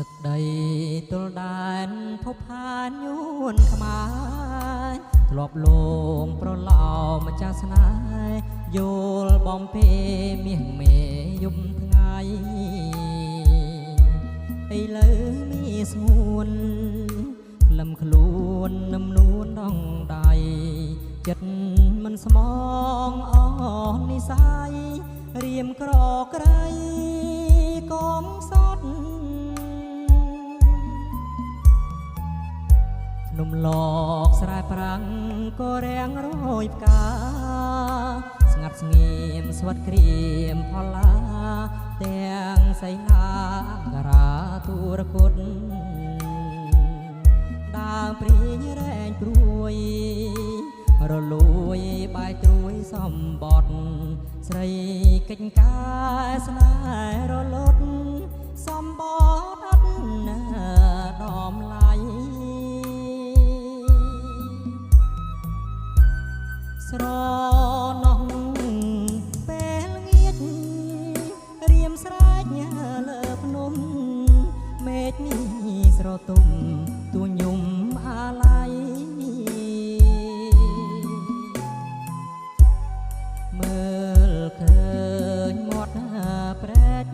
ទឹកដីទល់ដែនភពផានយួនខ្មែរធ្លាប់លងប្រឡោម្ចាស់ស្នេហ៍យល់បំពេមាសមេយំថ្ងៃឥឡូវមានស្ងួនក្លឹមខ្លួននឹមនួនដងដៃចិត្តមិនស្មងអស់និស័យរៀមក្រក្រៃកុំសត់នំលកស្រែប្រាំងក៏រាំងរយផ្កាស្ងាត់ស្ងៀមស្វិតក្រៀមផល្លាទាំងសៃឡាតារាទូរគុតដើមព្រីងរែងព្រួយរលួយបាយត្រួយសំបត់ស្រីកិច្ចការស្នេហ៍រលត់សំបត់អត់ដំឡៃស្រណោះពេលងៀតរៀមស្រែកលើភ្នំមេឃនេះស្រទុំទួញុំអាឡ័យមើលឃើញមាត់ប្រែក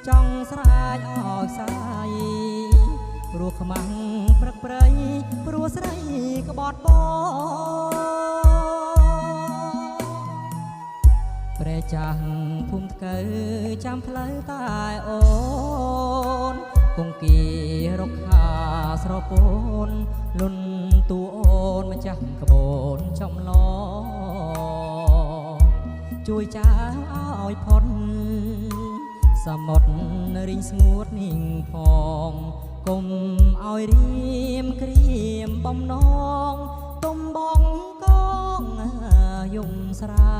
ចង់ស្រែកអោយសាយព្រោះខ្មាំងព្រឹកព្រៃព្រោះស្រីក្បត់បងព្រះចាស់ភូមិថ្កូវចាំផ្លូវតែអូនគង្គារកខាស្រពូនលុនតួអូនម្ចាស់ក្បូនចំឡជួយចៅឲ្យផុតសមុទ្ររីងស្ងួតនាងផងគុំឲ្យរៀមក្រៀមបំណងទំបងកងយំស្រា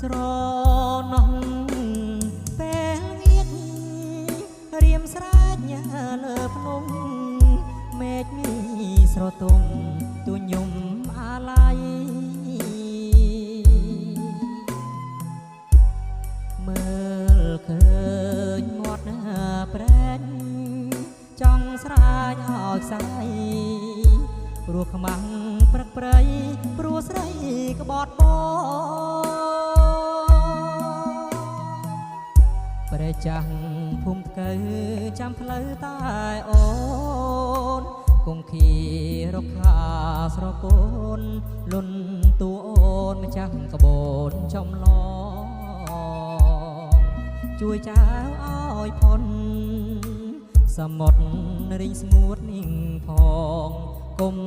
ស្រណោះពេលងៀតរៀមស្រែកលើភ្នំមេឃនេះស្រទុំទួញុំអាឡ័យមើលឃើញមាត់ប្រែកចង់ស្រែកអោយសាយព្រោះខ្មាំងព្រឹកព្រៃព្រោះស្រីក្បត់បងព្រះចាស់ភូមិថ្កូវចាំផ្លូវតែអូនគង្គារកខាស្រពូនលុនតួអូនម្ចាស់ក្បូនចំឡជួយចៅឲ្យផុនសមុទ្ររីងស្ងួតនាងផងគុំ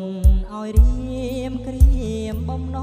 ឲ្យរៀមក្រៀមបំណ